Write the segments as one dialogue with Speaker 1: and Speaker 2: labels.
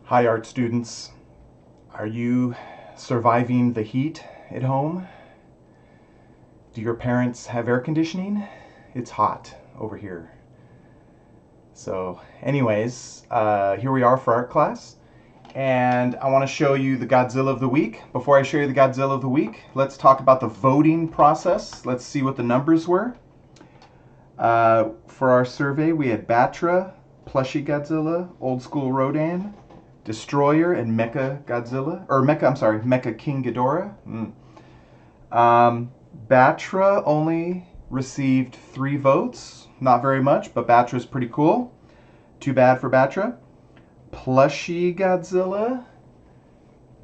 Speaker 1: Hi, art students. Are you surviving the heat at home? Do your parents have air conditioning? It's hot over here. So, anyways, here we are for art class. And I want to show you the Godzilla of the week. Before I show you the Godzilla of the week, let's talk about the voting process. Let's see what the numbers were. For our survey, we had Batra, Plushie Godzilla, Old School Rodan, Destroyer, and Mecha Godzilla, or Mecha, I'm sorry, Mecha King Ghidorah. Batra only received 3 votes. Not very much, but Batra's pretty cool. Too bad for Batra. Plushie Godzilla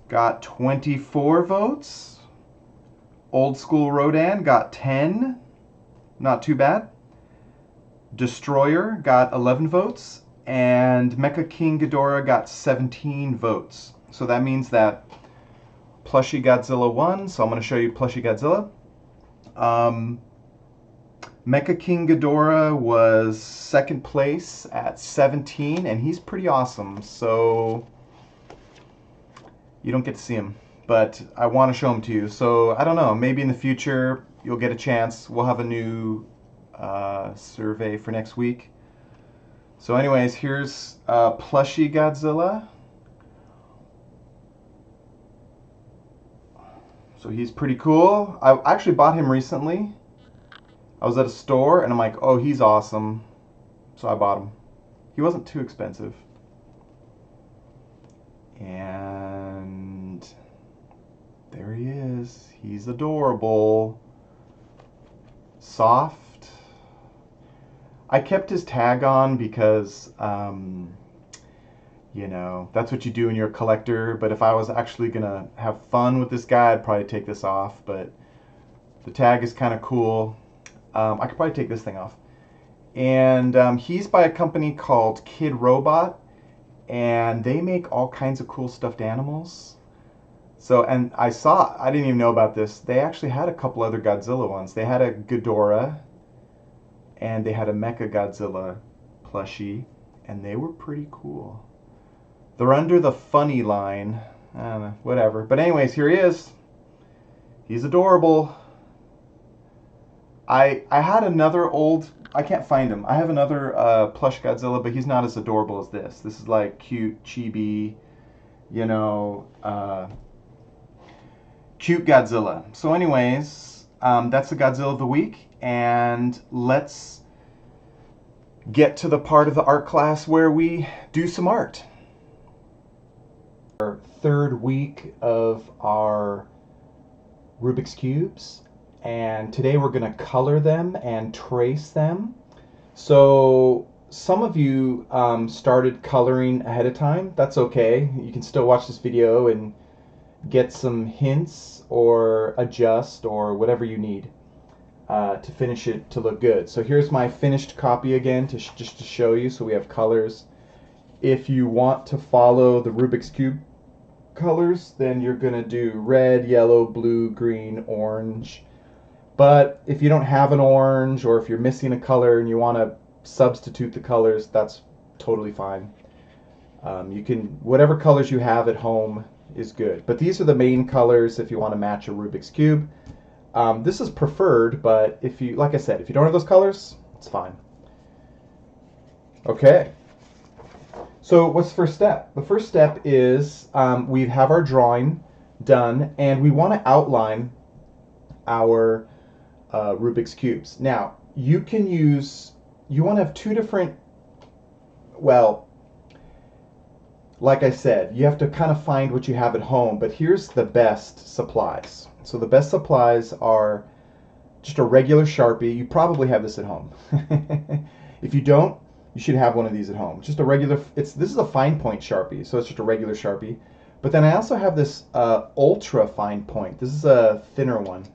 Speaker 1: got 24 votes. Old School Rodan got 10. Not too bad. Destroyer got 11 votes. And Mecha King Ghidorah got 17 votes. So that means that Plushie Godzilla won. So I'm going to show you Plushie Godzilla. Mecha King Ghidorah was second place at 17, and he's pretty awesome. So you don't get to see him, but I want to show him to you. So I don't know, maybe in the future you'll get a chance. We'll have a new survey for next week. So anyways, here's Plushie Godzilla. So he's pretty cool. I actually bought him recently. I was at a store and I'm like, oh, he's awesome. So I bought him. He wasn't too expensive. And there he is. He's adorable. Soft. I kept his tag on because, you know, that's what you do when you're a collector. But if I was actually going to have fun with this guy, I'd probably take this off. But the tag is kind of cool. I could probably take this thing off. And he's by a company called Kid Robot. And they make all kinds of cool stuffed animals. So, and I didn't even know about this. They actually had a couple other Godzilla ones. They had a Ghidorah. And they had a Mecha Godzilla plushie. And they were pretty cool. They're under the funny line. I don't know, whatever. But anyways, here he is. He's adorable. I had another old, I can't find him. I have another plush Godzilla, but he's not as adorable as this. This is like cute, chibi, you know, cute Godzilla. So anyways, that's the Godzilla of the week. And let's get to the part of the art class where we do some art. Our third week of our Rubik's Cubes. And today we're going to color them and trace them. So some of you started coloring ahead of time. That's okay. You can still watch this video and get some hints or adjust or whatever you need to finish it to look good. So here's my finished copy again just to show you. So we have colors. If you want to follow the Rubik's Cube colors, then you're going to do red, yellow, blue, green, orange. But if you don't have an orange, or if you're missing a color and you want to substitute the colors, that's totally fine. You can, whatever colors you have at home is good. But these are the main colors if you want to match a Rubik's Cube. This is preferred, but if you, like I said, if you don't have those colors, it's fine. Okay. So what's the first step? The first step is we have our drawing done, and we want to outline our Rubik's Cubes. Now, you can use, you want to have 2 different, well, like I said, you have to kind of find what you have at home, but here's the best supplies. So the best supplies are just a regular Sharpie. You probably have this at home. If you don't, you should have one of these at home. Just a regular, this is a fine point Sharpie, so it's just a regular Sharpie. But then I also have this ultra fine point. This is a thinner one.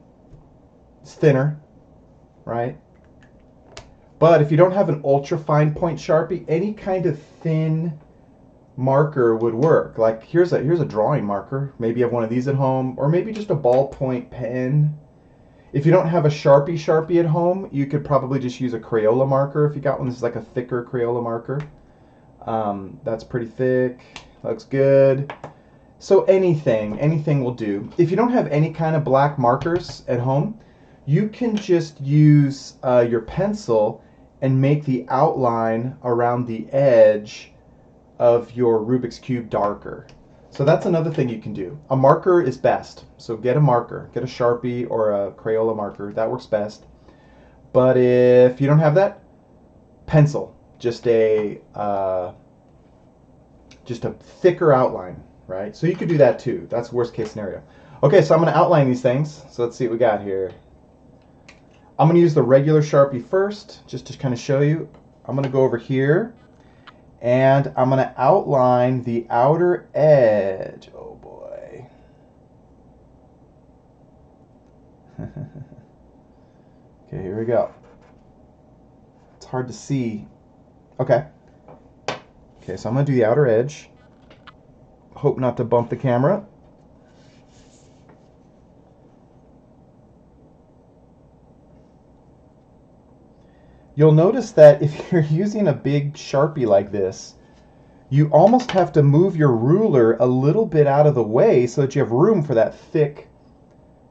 Speaker 1: It's thinner, right? But if you don't have an ultra fine point Sharpie, any kind of thin marker would work. Like here's a drawing marker. Maybe you have one of these at home, or maybe just a ballpoint pen. If you don't have a Sharpie at home, you could probably just use a Crayola marker if you got one. This is like a thicker Crayola marker. That's pretty thick. looks good. So anything will do. If you don't have any kind of black markers at home, you can just use your pencil and make the outline around the edge of your Rubik's Cube darker. So that's another thing you can do. A marker is best. So get a marker. Get a Sharpie or a Crayola marker. That works best. But if you don't have that, pencil. Just a thicker outline, right? So you could do that too. That's worst case scenario. Okay, so I'm going to outline these things. So let's see what we got here. I'm going to use the regular Sharpie first, just to kind of show you. I'm going to go over here, and I'm going to outline the outer edge. Oh boy. Okay, here we go. It's hard to see. Okay. Okay, so I'm going to do the outer edge. Hope not to bump the camera. You'll notice that if you're using a big Sharpie like this, you almost have to move your ruler a little bit out of the way so that you have room for that thick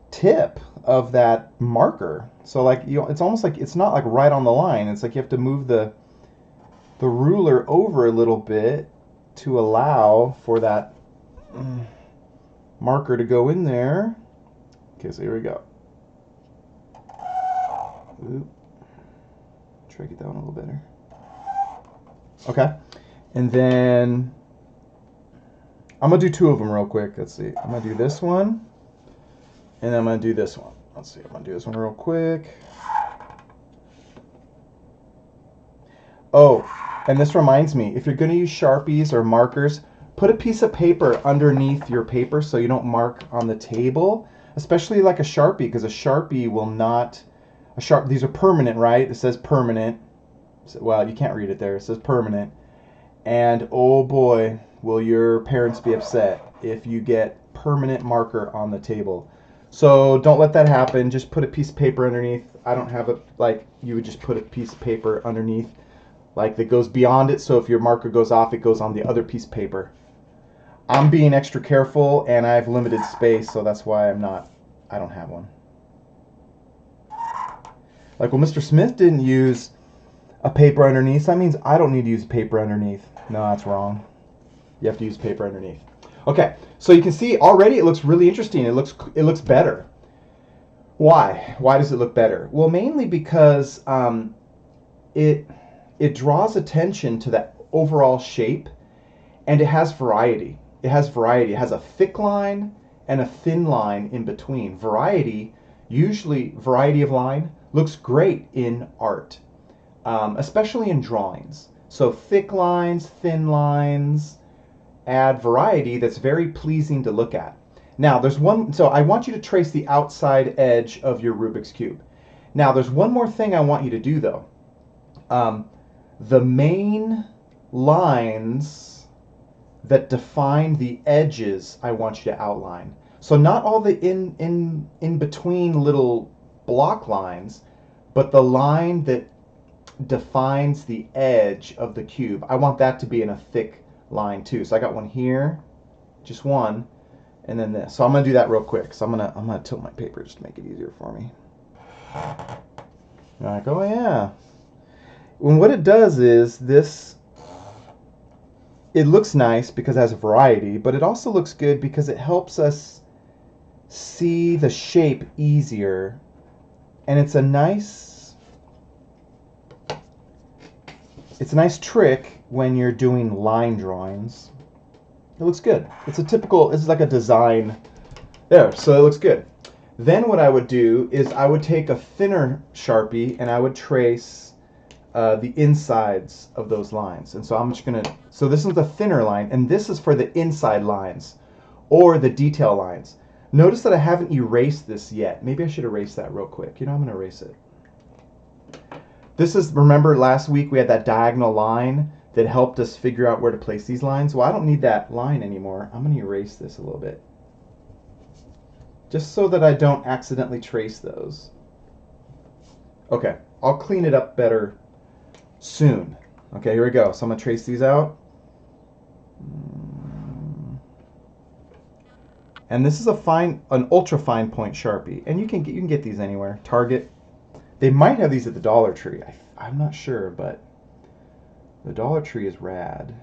Speaker 1: tip of that marker. So like it's almost like it's not like right on the line. It's like you have to move the ruler over a little bit to allow for that marker to go in there. Okay, so here we go. Oop. Try to get that one a little better. Okay, and then I'm gonna do two of them real quick. Let's see. I'm gonna do this one, and then I'm gonna do this one. Let's see. I'm gonna do this one real quick. Oh, and this reminds me, if you're gonna use Sharpies or markers, put a piece of paper underneath your paper so you don't mark on the table, especially like a Sharpie, because a Sharpie will not. These are permanent, right? It says permanent. Well, you can't read it there. It says permanent. And oh boy, will your parents be upset if you get permanent marker on the table. So don't let that happen. Just put a piece of paper underneath. I don't have you would just put a piece of paper underneath, like that goes beyond it. So if your marker goes off, it goes on the other piece of paper. I'm being extra careful, and I have limited space, so that's why I don't have one. Like, well, Mr. Smith didn't use a paper underneath. That means I don't need to use paper underneath. No, that's wrong. You have to use paper underneath. Okay, so you can see already it looks really interesting. It looks better. Why? Why does it look better? Well, mainly because it draws attention to the overall shape, and it has variety. It has variety. It has a thick line and a thin line in between. Usually variety of line looks great in art, especially in drawings. So thick lines, thin lines add variety that's very pleasing to look at. Now so I want you to trace the outside edge of your Rubik's Cube. Now there's one more thing I want you to do though. The main lines that define the edges I want you to outline. So not all the in between little block lines, but the line that defines the edge of the cube. I want that to be in a thick line too. So I got one here, just one, and then this. So I'm gonna do that real quick. So I'm gonna tilt my paper just to make it easier for me. You're like, oh yeah. And what it does is it looks nice because it has a variety, but it also looks good because it helps us see the shape easier. And it's a nice trick when you're doing line drawings. It looks good. It's like a design there, so it looks good. Then what I would do is I would take a thinner Sharpie and I would trace the insides of those lines. And so so this is the thinner line, and this is for the inside lines or the detail lines. Notice that I haven't erased this yet. Maybe I should erase that real quick. I'm going to erase it. Remember last week we had that diagonal line that helped us figure out where to place these lines? Well, I don't need that line anymore. I'm going to erase this a little bit, just so that I don't accidentally trace those. Okay, I'll clean it up better soon. Okay, here we go. So I'm going to trace these out. And this is an ultra fine point Sharpie, and you can get these anywhere. Target. They might have these at the Dollar Tree. I'm not sure, but the Dollar Tree is rad.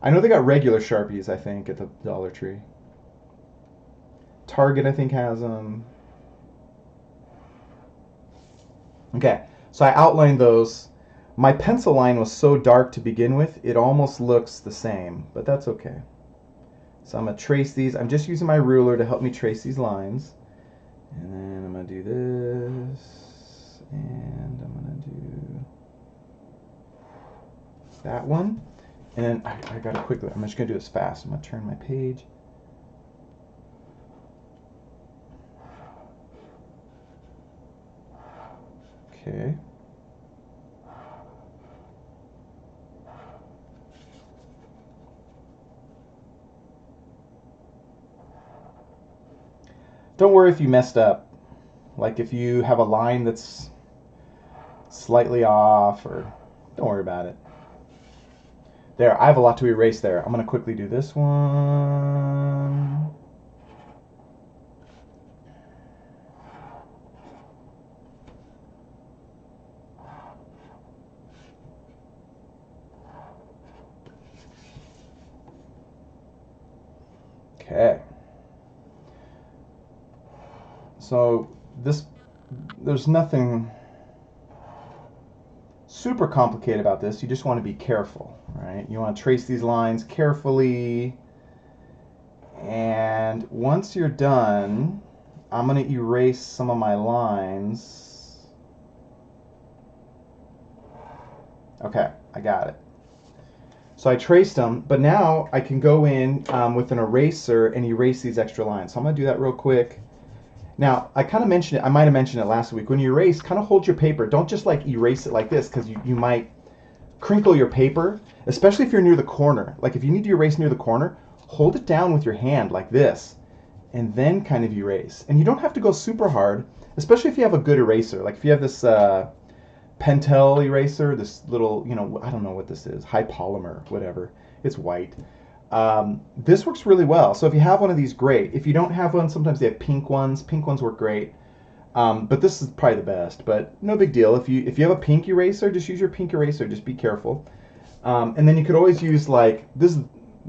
Speaker 1: I know they got regular Sharpies, I think, at the Dollar Tree. Target, I think, has them. Okay, so I outlined those. My pencil line was so dark to begin with, it almost looks the same, but that's okay. So I'm going to trace these. I'm just using my ruler to help me trace these lines. And then I'm going to do this. And I'm going to do that one. And then I got to quickly, I'm just going to do this fast. I'm going to turn my page. Okay. Don't worry if you messed up. Like if you have a line that's slightly off, or don't worry about it. There, I have a lot to erase there. I'm going to quickly do this one. Okay. So there's nothing super complicated about this. You just want to be careful, right? You want to trace these lines carefully. And once you're done, I'm going to erase some of my lines. Okay, I got it. So I traced them, but now I can go in with an eraser and erase these extra lines. So I'm going to do that real quick. Now, I kind of mentioned it, I might have mentioned it last week. When you erase, kind of hold your paper. Don't just like erase it like this, because you might crinkle your paper, especially if you're near the corner. Like if you need to erase near the corner, hold it down with your hand like this, and then kind of erase. And you don't have to go super hard, especially if you have a good eraser. Like if you have this Pentel eraser, this little, I don't know what this is, high polymer, whatever. It's white. This works really well. So if you have one of these, great. If you don't have one, sometimes they have pink ones. Pink ones work great. But this is probably the best. But no big deal. If you have a pink eraser, just use your pink eraser. Just be careful. And then you could always use like this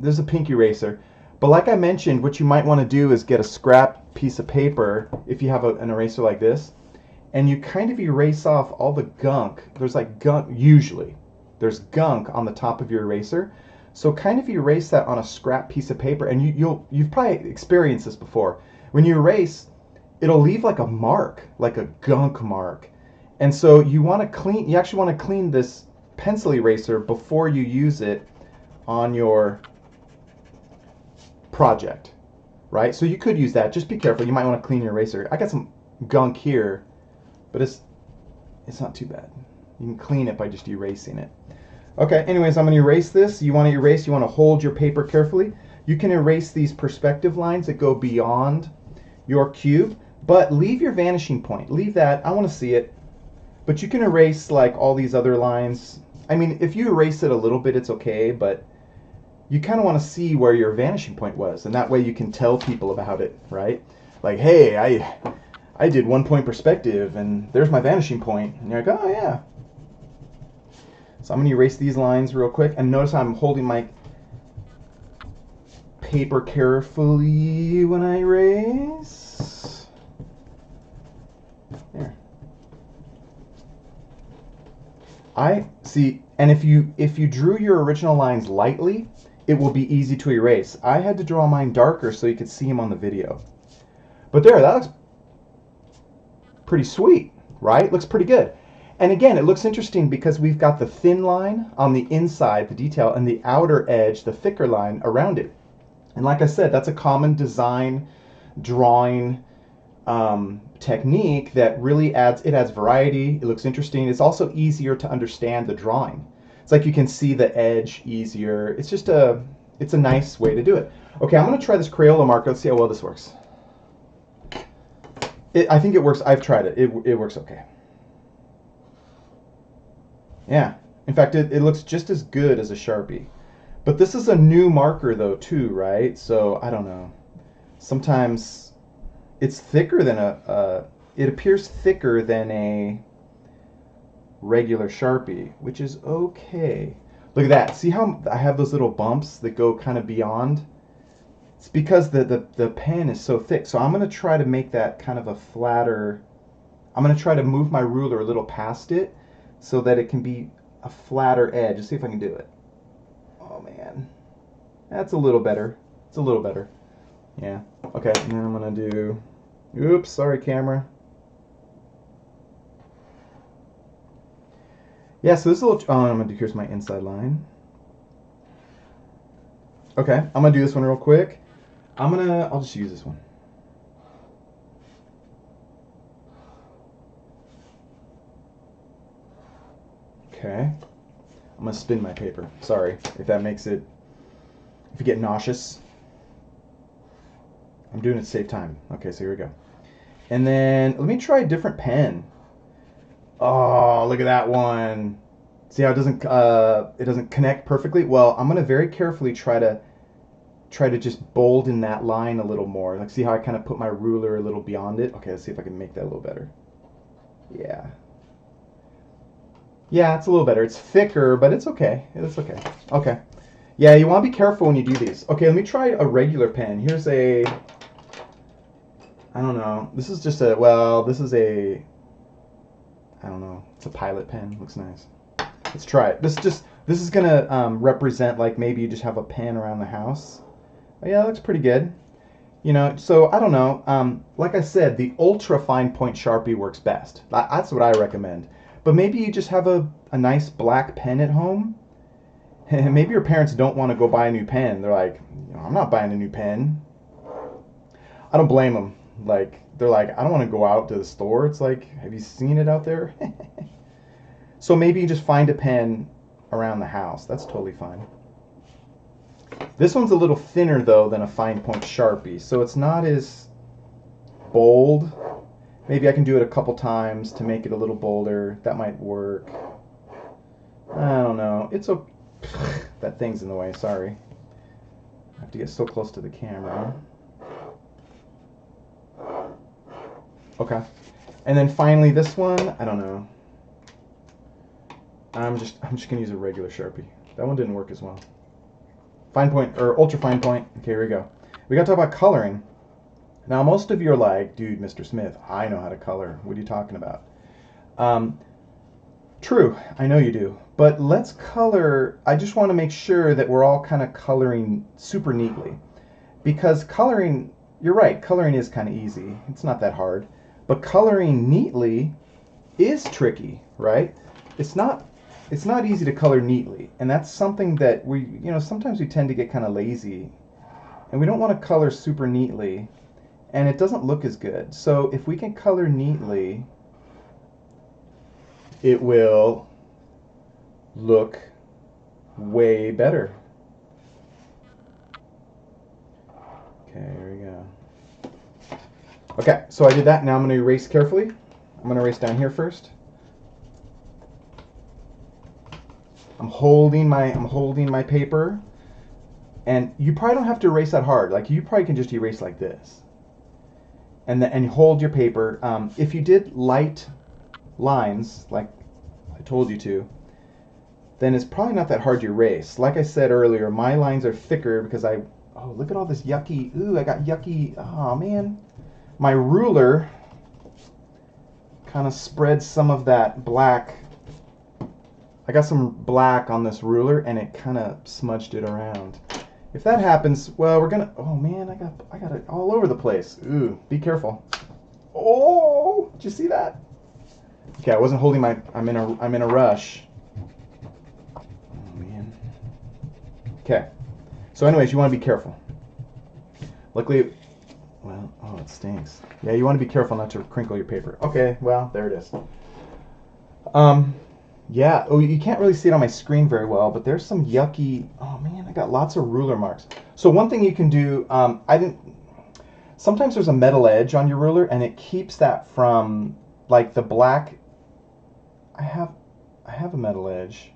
Speaker 1: is a pink eraser. But like I mentioned, what you might want to do is get a scrap piece of paper if you have an eraser like this, and you kind of erase off all the gunk. There's like gunk usually. There's gunk on the top of your eraser. So kind of erase that on a scrap piece of paper, and you've probably experienced this before. When you erase, it'll leave like a mark, like a gunk mark. And so you actually want to clean this pencil eraser before you use it on your project, right? So you could use that. Just be careful. You might want to clean your eraser. I got some gunk here, but it's not too bad. You can clean it by just erasing it. Okay, anyways, I'm going to erase this. You want to hold your paper carefully. You can erase these perspective lines that go beyond your cube, but leave your vanishing point. Leave that. I want to see it. But you can erase like all these other lines. I mean, if you erase it a little bit, it's okay, but you kind of want to see where your vanishing point was, and that way you can tell people about it, right? Like, hey, I did 1 point perspective, and there's my vanishing point. And you're like, oh, yeah. So I'm going to erase these lines real quick. And notice I'm holding my paper carefully when I erase. There. I see, and if you drew your original lines lightly, it will be easy to erase. I had to draw mine darker so you could see them on the video. But there, that looks pretty sweet, right? Looks pretty good. And again, it looks interesting because we've got the thin line on the inside, the detail, and the outer edge, the thicker line around it. And like I said, that's a common design drawing technique that really adds variety. It looks interesting. It's also easier to understand the drawing. It's like you can see the edge easier. It's a nice way to do it. Okay, I'm going to try this Crayola marker. Let's see how well this works. I think it works. I've tried it. It works okay. Yeah. In fact, it looks just as good as a Sharpie. But this is a new marker though too, right? So I don't know. Sometimes it's thicker than it appears thicker than a regular Sharpie, which is okay. Look at that. See how I have those little bumps that go kind of beyond? It's because the pen is so thick. So I'm going to try to make that kind of a flatter. I'm going to try to move my ruler a little past it so that it can be a flatter edge. Let's see if I can do it. Oh man. That's a little better. It's a little better. Yeah. Okay, and then I'm going to do... Oops, sorry camera. Yeah, so this little... Oh, I'm going to do... Here's my inside line. Okay, I'm going to do this one real quick. I'll just use this one. Okay. I'm going to spin my paper. Sorry if that makes it... If you get nauseous. I'm doing it to save time. Okay, so here we go. And then let me try a different pen. Oh, look at that one. See how it doesn't connect perfectly? Well, I'm going to very carefully try to just bold in that line a little more. Like, see how I kind of put my ruler a little beyond it? Okay, let's see if I can make that a little better. Yeah. Yeah, it's a little better. It's thicker, but it's okay. It's okay. Okay. Yeah, you want to be careful when you do these. Okay, let me try a regular pen. Here's a... I don't know. This is just a... Well, this is a... I don't know. It's a Pilot pen. Looks nice. Let's try it. This is going to represent, like, maybe you just have a pen around the house. Oh, yeah, that looks pretty good. You know, so I don't know. Like I said, the ultra fine point Sharpie works best. That's what I recommend. But maybe you just have a nice black pen at home. Maybe your parents don't want to go buy a new pen. They're like, I'm not buying a new pen. I don't blame them. Like, they're like, I don't want to go out to the store. It's like, have you seen it out there? So maybe you just find a pen around the house. That's totally fine. This one's a little thinner, though, than a fine point Sharpie. So it's not as bold. Maybe I can do it a couple times to make it a little bolder. That might work. I don't know. It's okay. That thing's in the way, sorry. I have to get so close to the camera. Okay. And then finally this one, I don't know. I'm just gonna use a regular Sharpie. That one didn't work as well. Fine point, or ultra fine point. Okay, here we go. We gotta talk about coloring. Now most of you are like, dude, Mr. Smith, I know how to color. What are you talking about? True, I know you do. But let's color, I just want to make sure that we're all kind of coloring super neatly. Because coloring, you're right, coloring is kind of easy. It's not that hard. But coloring neatly is tricky, right? It's not easy to color neatly. And that's something that sometimes we tend to get kind of lazy. And we don't want to color super neatly. And it doesn't look as good. So if we can color neatly, it will look way better. Okay, here we go. Okay, so I did that. Now I'm going to erase carefully. I'm going to erase down here first. I'm holding my paper, and you probably don't have to erase that hard. Like, you probably can just erase like this, and hold your paper. If you did light lines like I told you to, then it's probably not that hard to erase. Like I said earlier, my lines are thicker because oh, look at all this yucky, ooh, I got yucky, oh man. My ruler kind of spread some of that black. I got some black on this ruler and it kind of smudged it around. If that happens, well, oh man, I got it all over the place. Ooh, be careful. Oh, did you see that? Okay, I wasn't holding I'm in a rush. Oh man. Okay. So anyways, you want to be careful. Luckily, well, oh, it stinks. Yeah, you want to be careful not to crinkle your paper. Okay, well, there it is. Yeah, oh, you can't really see it on my screen very well, but there's some yucky, oh man, I got lots of ruler marks. So one thing you can do, sometimes there's a metal edge on your ruler and it keeps that from, like, the black, I have a metal edge.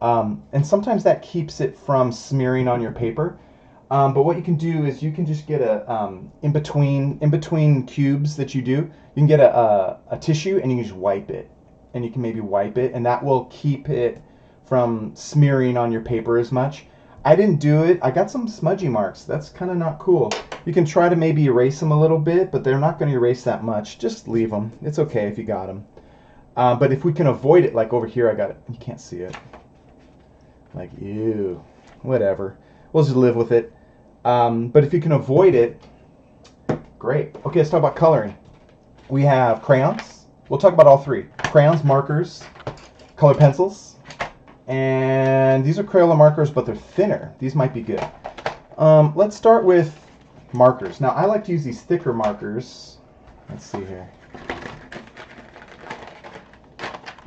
Speaker 1: And sometimes that keeps it from smearing on your paper. But what you can do is you can just get in between cubes that you do, you can get a tissue and you can just wipe it, and you can maybe wipe it, and that will keep it from smearing on your paper as much. I didn't do it. I got some smudgy marks. That's kind of not cool. You can try to maybe erase them a little bit, but they're not going to erase that much. Just leave them. It's okay if you got them. But if we can avoid it, like over here, I got it. You can't see it. Like, ew. Whatever. We'll just live with it. But if you can avoid it, great. Okay, let's talk about coloring. We have crayons. We'll talk about all three. Crayons, markers, colored pencils. And these are Crayola markers, but they're thinner. These might be good. Let's start with markers. Now, I like to use these thicker markers. Let's see here.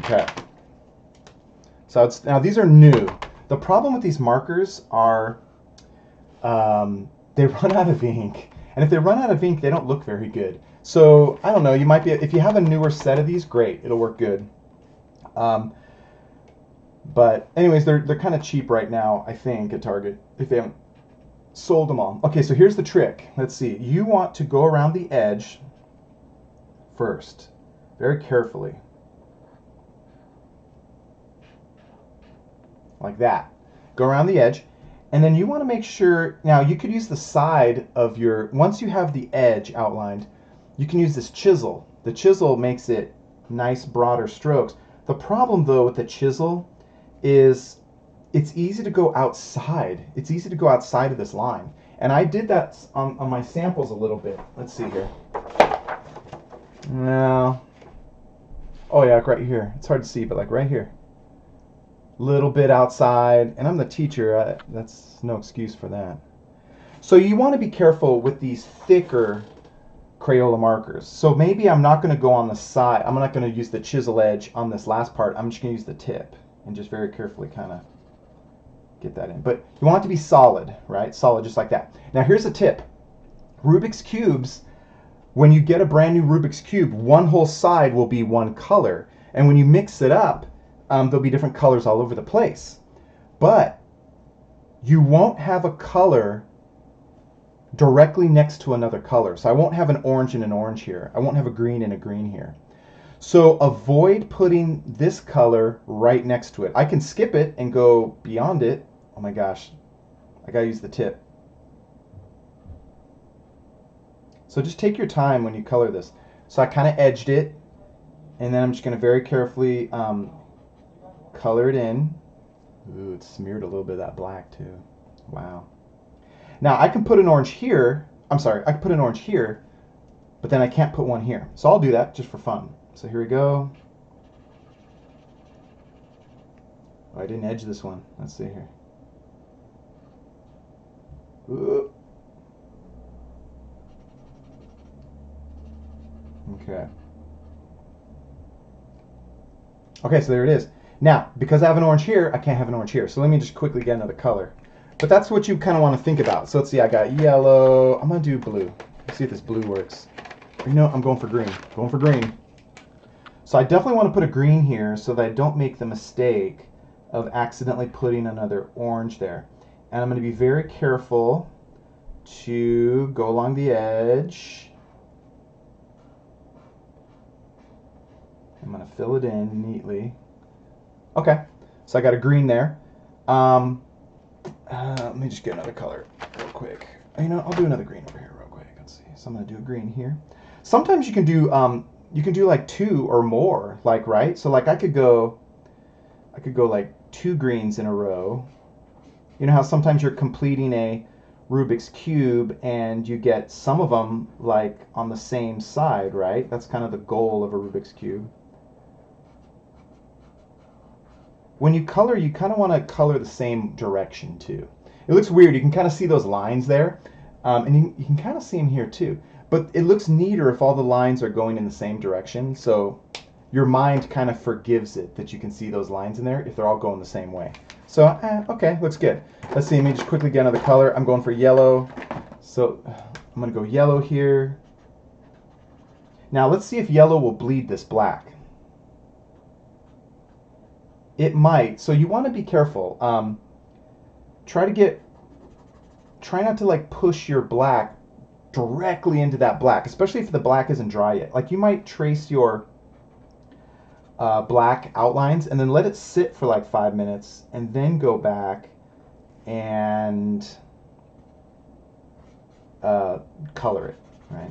Speaker 1: Okay. So now these are new. The problem with these markers are they run out of ink. And if they run out of ink, they don't look very good. So, I don't know, you might be, if you have a newer set of these, great, it'll work good. But anyways, they're kind of cheap right now, I think, at Target, if they haven't sold them all. Okay, so here's the trick. Let's see. You want to go around the edge first, very carefully. Like that. Go around the edge. And then you want to make sure, now you could use the side of your, once you have the edge outlined, you can use this chisel. The chisel makes it nice, broader strokes. The problem, though, with the chisel is it's easy to go outside. It's easy to go outside of this line. And I did that on my samples a little bit. Let's see here. No. Oh, yeah, right here. It's hard to see, but like right here. Little bit outside, and I'm the teacher. That's no excuse for that. So you want to be careful with these thicker Crayola markers. So maybe I'm not going to go on the side. I'm not going to use the chisel edge on this last part. I'm just going to use the tip and just very carefully kind of get that in. But you want it to be solid, right? Solid, just like that. Now here's a tip. Rubik's Cubes, when you get a brand new Rubik's Cube, one whole side will be one color. And when you mix it up, there'll be different colors all over the place. But you won't have a color directly next to another color. So I won't have an orange and an orange here. I won't have a green and a green here. So avoid putting this color right next to it. I can skip it and go beyond it. Oh my gosh, I gotta use the tip. So just take your time when you color this. So I kind of edged it, and then I'm just gonna very carefully color it in. Ooh, it's smeared a little bit of that black too. Wow. Now I can put an orange here. I'm sorry, I can put an orange here, but then I can't put one here. So I'll do that just for fun. So here we go. Oh, I didn't edge this one. Let's see here. Ooh. Okay. Okay, so there it is. Now, because I have an orange here, I can't have an orange here. So let me just quickly get another color. But that's what you kind of want to think about. So let's see, I got yellow. I'm going to do blue. Let's see if this blue works. You know, I'm going for green. Going for green. So I definitely want to put a green here so that I don't make the mistake of accidentally putting another orange there. And I'm going to be very careful to go along the edge. I'm going to fill it in neatly. Okay, so I got a green there. Let me just get another color real quick. You know, I'll do another green over here real quick. Let's see. So I'm going to do a green here. Sometimes you can do like two or more, like, right? So like I could go like two greens in a row. You know how sometimes you're completing a Rubik's Cube and you get some of them like on the same side, right? That's kind of the goal of a Rubik's Cube. When you color, you kind of want to color the same direction too. It looks weird. You can kind of see those lines there, and you can kind of see them here too. But it looks neater if all the lines are going in the same direction. So your mind kind of forgives it that you can see those lines in there if they're all going the same way. So, okay, looks good. Let's see, let me just quickly get another color. I'm going for yellow. So I'm going to go yellow here. Now let's see if yellow will bleed this black. it might. So you want to be careful. Try not to like push your black directly into that black, especially if the black isn't dry yet. Like you might trace your black outlines and then let it sit for like 5 minutes and then go back and color it, right?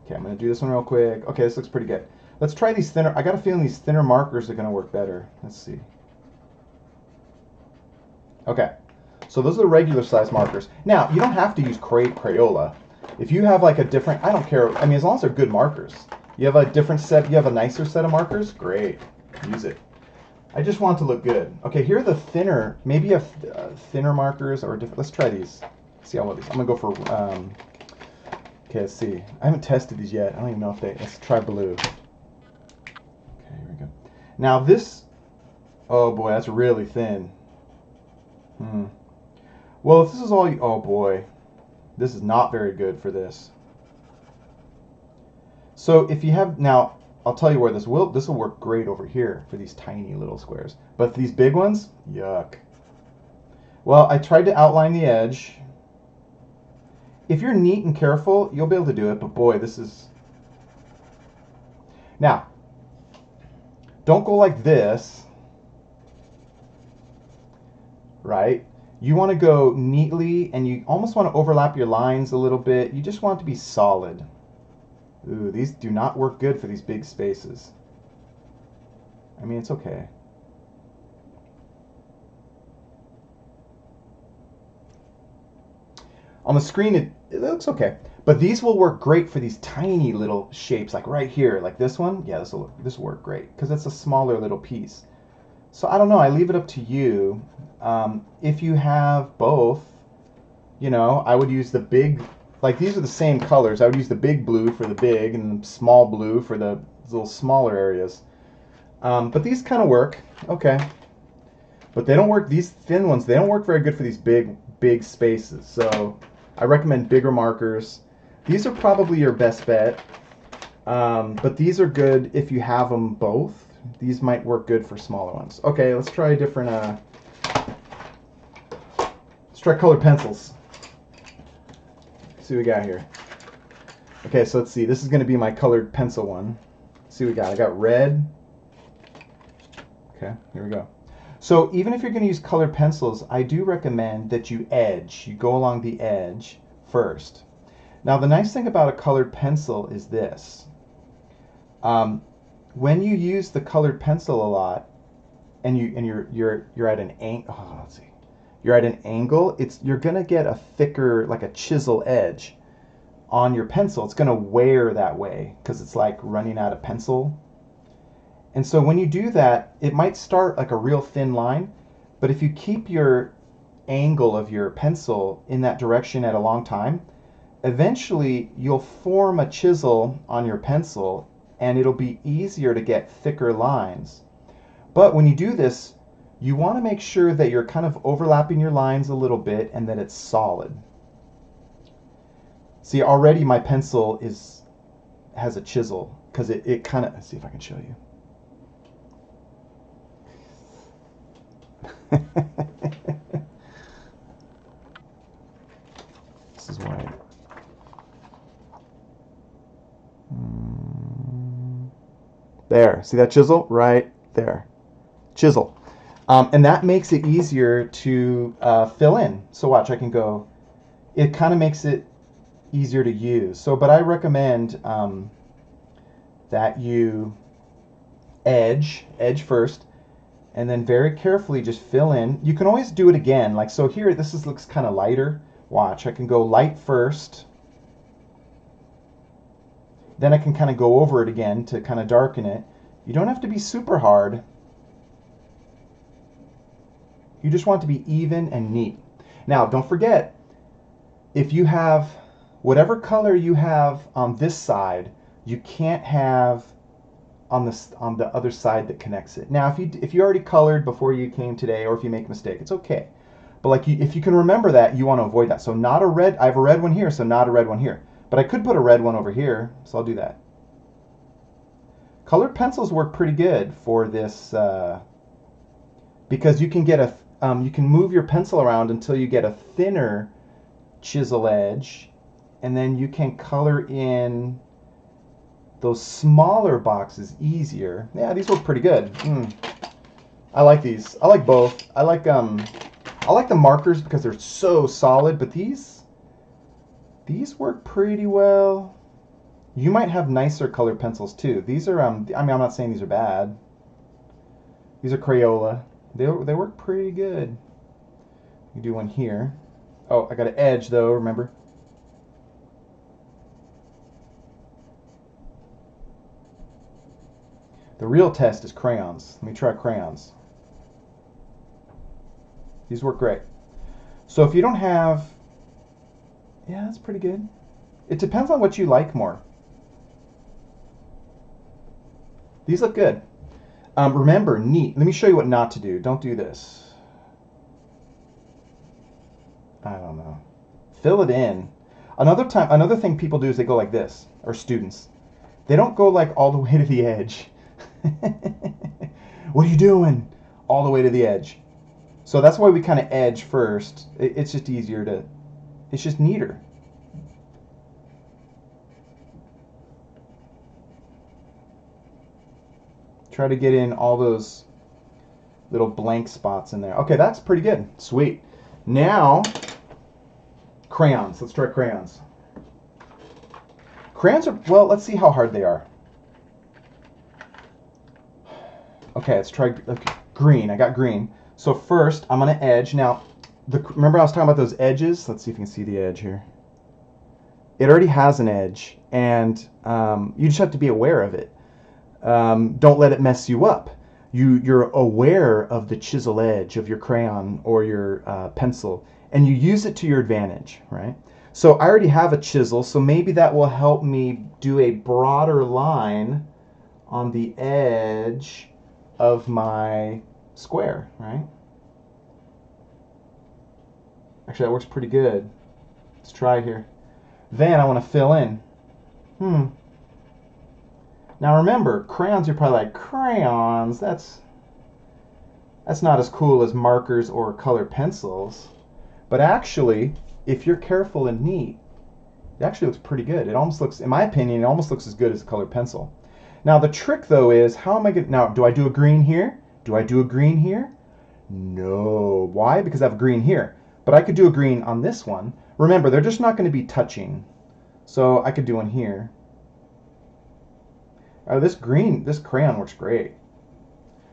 Speaker 1: Okay, I'm gonna do this one real quick. Okay, this looks pretty good. Let's try these thinner. I got a feeling these thinner markers are gonna work better. Let's see. Okay, so those are the regular size markers. Now, you don't have to use Crayola. If you have like a different, I don't care. I mean, as long as they're good markers. You have a different set, you have a nicer set of markers? Great, use it. I just want it to look good. Okay, here are the thinner, maybe you have thinner markers or different. Let's try these. See how well these. I'm gonna go for, okay, let's see. I haven't tested these yet. I don't even know if let's try blue. Okay, here we go. Now this, oh boy, that's really thin. Well, if this is all, oh boy, this is not very good for this. So if you have, now, I'll tell you where this will work great over here for these tiny little squares. But these big ones, yuck. Well, I tried to outline the edge. If you're neat and careful, you'll be able to do it, but boy, this is... Now, don't go like this, right? You want to go neatly, and you almost want to overlap your lines a little bit. You just want it to be solid. Ooh, these do not work good for these big spaces. I mean, it's okay. On the screen, it looks okay. But these will work great for these tiny little shapes, like right here, like this one. Yeah, this will work great, because it's a smaller little piece. So I don't know, I leave it up to you. If you have both, you know, I would use the big, like these are the same colors. I would use the big blue for the big and the small blue for the little smaller areas. But these kind of work, okay. But they don't work, these thin ones, they don't work very good for these big spaces. So I recommend bigger markers. These are probably your best bet. But these are good if you have them both. These might work good for smaller ones. Okay, let's try a different, let's try colored pencils. Let's see what we got here. Okay, so let's see. This is going to be my colored pencil one. Let's see what we got. I got red. Okay, here we go. So even if you're going to use colored pencils, I do recommend that you edge. You go along the edge first. Now the nice thing about a colored pencil is this. When you use the colored pencil a lot, and you're at an angle, oh, let's see, you're at an angle, you're gonna get a thicker, like a chisel edge on your pencil. It's gonna wear that way because it's like running out of pencil. And so when you do that, it might start like a real thin line, but if you keep your angle of your pencil in that direction at a long time, eventually you'll form a chisel on your pencil, and it'll be easier to get thicker lines. But when you do this, you want to make sure that you're kind of overlapping your lines a little bit and that it's solid. See, already my pencil has a chisel because it kind of, let's see if I can show you. This is why. There, see that chisel? Right there. Chisel. And that makes it easier to fill in. So watch, I can go, it kind of makes it easier to use. So, but I recommend that you edge first, and then very carefully just fill in. You can always do it again. Like, so here, looks kind of lighter. Watch, I can go light first. Then I can kind of go over it again to kind of darken it. You don't have to be super hard. You just want it to be even and neat. Now, don't forget, if you have whatever color you have on this side, you can't have on the other side that connects it. Now, if you already colored before you came today, or if you make a mistake, it's okay. But like if you can remember that, you want to avoid that. So not a red. I have a red one here, so not a red one here. But I could put a red one over here, so I'll do that. Colored pencils work pretty good for this because you can get you can move your pencil around until you get a thinner chisel edge, and then you can color in those smaller boxes easier. Yeah, these look pretty good. I like these. I like both. I like the markers because they're so solid, but these work pretty well. You might have nicer colored pencils too. These are I mean, I'm not saying these are bad. These are Crayola. They work pretty good. You do one here. Oh, I got an edge though, remember? The real test is crayons. Let me try crayons. These work great. So if you don't have, yeah, that's pretty good. It depends on what you like more. These look good. Remember, neat. Let me show you what not to do. Don't do this. I don't know. Fill it in. Another thing people do is they go like this, or students. They don't go like all the way to the edge. What are you doing? All the way to the edge. So that's why we kind of edge first. It's just easier to, it's just neater. Try to get in all those little blank spots in there. Okay, that's pretty good. Sweet. Now, crayons. Let's try crayons. Crayons are, well, let's see how hard they are. Okay, let's try green. I got green. So first, I'm going to edge. Now, remember I was talking about those edges? Let's see if you can see the edge here. It already has an edge, and you just have to be aware of it. Don't let it mess you up. You're aware of the chisel edge of your crayon or your pencil, and you use it to your advantage, right? So I already have a chisel, so maybe that will help me do a broader line on the edge of my square, right? Actually, that works pretty good. Let's try it here. Then I want to fill in. Now remember, crayons, you're probably like, crayons, that's not as cool as markers or colored pencils. But actually, if you're careful and neat, it actually looks pretty good. It almost looks, in my opinion, it almost looks as good as a colored pencil. Now the trick though is, how am I going to, now do I do a green here? Do I do a green here? No. Why? Because I have a green here. But I could do a green on this one. Remember, they're just not going to be touching. So I could do one here. Oh, this crayon works great.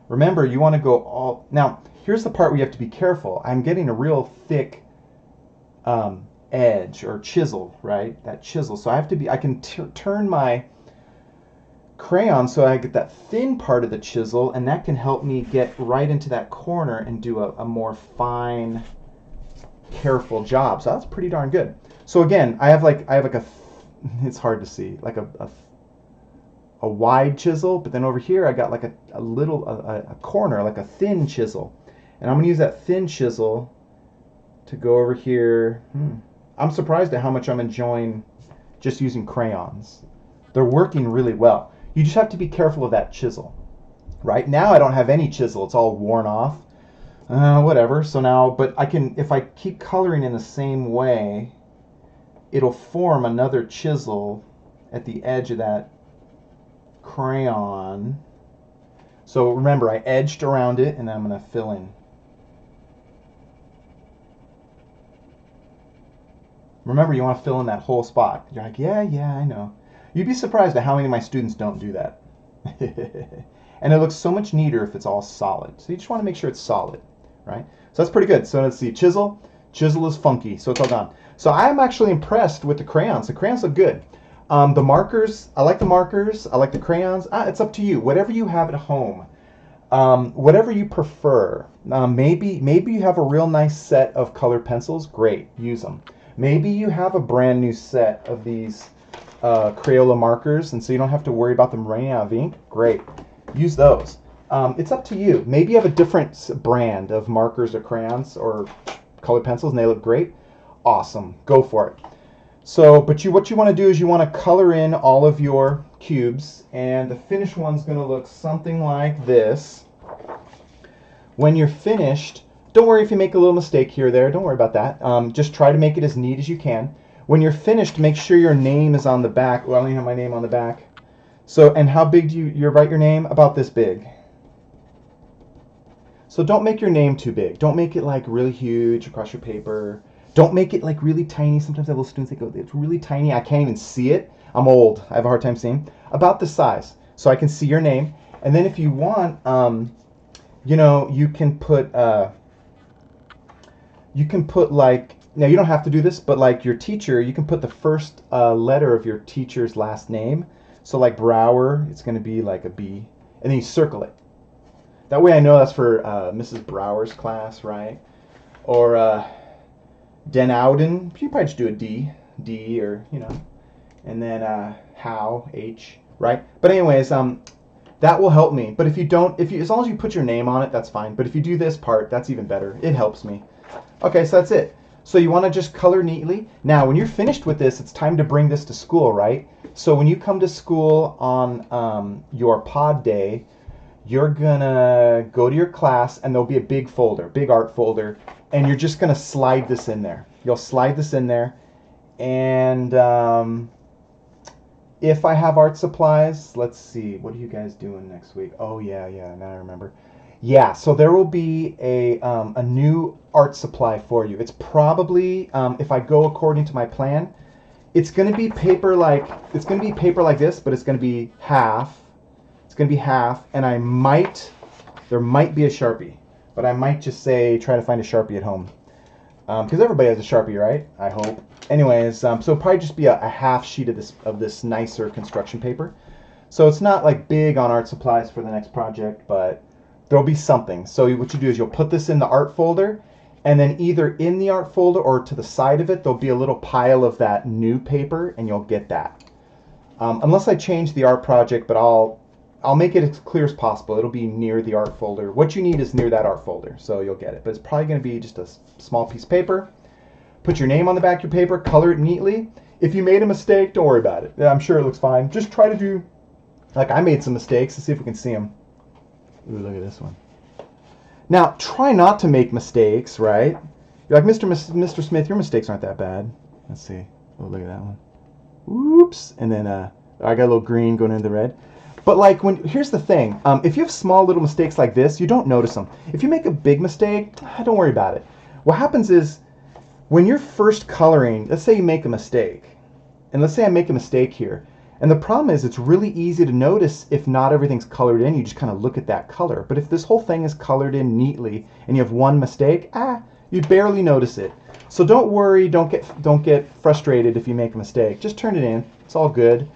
Speaker 1: Remember, you want to go all, now here's the part where you have to be careful. I'm getting a real thick edge or chisel, right? That chisel. So I have to be, I can turn my crayon so I get that thin part of the chisel, and that can help me get right into that corner and do a more fine, careful job. So that's pretty darn good. So again, I have like a, it's hard to see, like a wide chisel, but then over here I got like a little corner, like a thin chisel, and I'm gonna use that thin chisel to go over here. I'm surprised at how much I'm enjoying just using crayons. They're working really well. You just have to be careful of that chisel. Right now I don't have any chisel, it's all worn off. Whatever. So now, but I can, if I keep coloring in the same way, it'll form another chisel at the edge of that crayon. So remember, I edged around it, and then I'm going to fill in. Remember, you want to fill in that whole spot. You're like, yeah, I know. You'd be surprised at how many of my students don't do that. And it looks so much neater if it's all solid. So you just want to make sure it's solid, right? So that's pretty good. So let's see, chisel. Chisel is funky, so it's all gone. So I'm actually impressed with the crayons. The crayons look good. The markers, I like the markers. I like the crayons. It's up to you. Whatever you have at home, whatever you prefer. Maybe you have a real nice set of colored pencils. Great, use them. Maybe you have a brand new set of these Crayola markers, and so you don't have to worry about them running out of ink. Great, use those. It's up to you. Maybe you have a different brand of markers or crayons or colored pencils, and they look great. Awesome, go for it. So, but what you want to do is you want to color in all of your cubes, and the finished one's going to look something like this, When you're finished, don't worry if you make a little mistake here or there. Don't worry about that. Just try to make it as neat as you can. When you're finished, make sure your name is on the back. Well, I only have my name on the back. So, and how big do you write your name? About this big. So don't make your name too big. Don't make it like really huge across your paper. Don't make it like really tiny. Sometimes I have little students that go, it's really tiny. I can't even see it. I'm old. I have a hard time seeing. About this size. So I can see your name. And then if you want, you know, you can put like, now you don't have to do this, but like your teacher, you can put the first letter of your teacher's last name. So like Brower, it's going to be like a B. And then you circle it. That way I know that's for Mrs. Brower's class, right? Or Den Ouden, you probably just do a D, or, you know. And then How, H, right? But anyways, that will help me. But if you don't, as long as you put your name on it, that's fine. But if you do this part, that's even better. It helps me. Okay, so that's it. So you want to just color neatly. Now, when you're finished with this, it's time to bring this to school, right? So when you come to school on your pod day, you're gonna go to your class and there'll be a big folder, big art folder, and you're just gonna slide this in there. You'll slide this in there, and if I have art supplies, let's see, what are you guys doing next week? Oh yeah, now I remember. Yeah, so there will be a new art supply for you. It's probably, if I go according to my plan, it's gonna be paper like this, but it's gonna be half. And there might be a Sharpie, but I might just try to find a Sharpie at home. Because everybody has a Sharpie, right? I hope. Anyways, so it'll probably just be a half sheet of this nicer construction paper. So it's not like big on art supplies for the next project, but there'll be something. So what you do is you'll put this in the art folder, and then either in the art folder or to the side of it, there'll be a little pile of that new paper, and you'll get that. Unless I change the art project, but I'll make it as clear as possible. It'll be near the art folder. What you need is near that art folder, so you'll get it. But it's probably going to be just a small piece of paper. Put your name on the back of your paper, color it neatly. If you made a mistake, don't worry about it. I'm sure it looks fine. Just try to do, like I made some mistakes. Let's see if we can see them. Ooh, look at this one. Now, try not to make mistakes, right? You're like, Mr. Smith, your mistakes aren't that bad. Let's see. Oh, look at that one. Oops. And then I got a little green going into the red. But like here's the thing, if you have small little mistakes like this, you don't notice them. If you make a big mistake, don't worry about it. What happens is, when you're first coloring, let's say you make a mistake, and let's say I make a mistake here, and the problem is it's really easy to notice if not everything's colored in, you just kind of look at that color. But if this whole thing is colored in neatly, and you have one mistake, you barely notice it. So don't worry, don't get frustrated if you make a mistake. Just turn it in, it's all good.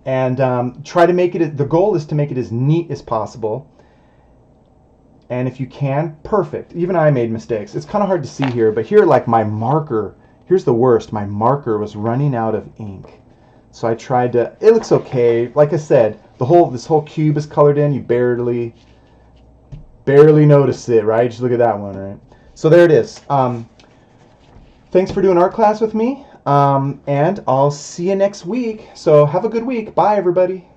Speaker 1: And try to make it, the goal is to make it as neat as possible. And if you can, perfect. Even I made mistakes. It's kind of hard to see here, but here, like my marker, here's the worst. My marker was running out of ink. So I tried to, it looks okay. Like I said, this whole cube is colored in. You barely notice it, right? Just look at that one, right? So there it is. Thanks for doing art class with me. And I'll see you next week. So have a good week. Bye, everybody.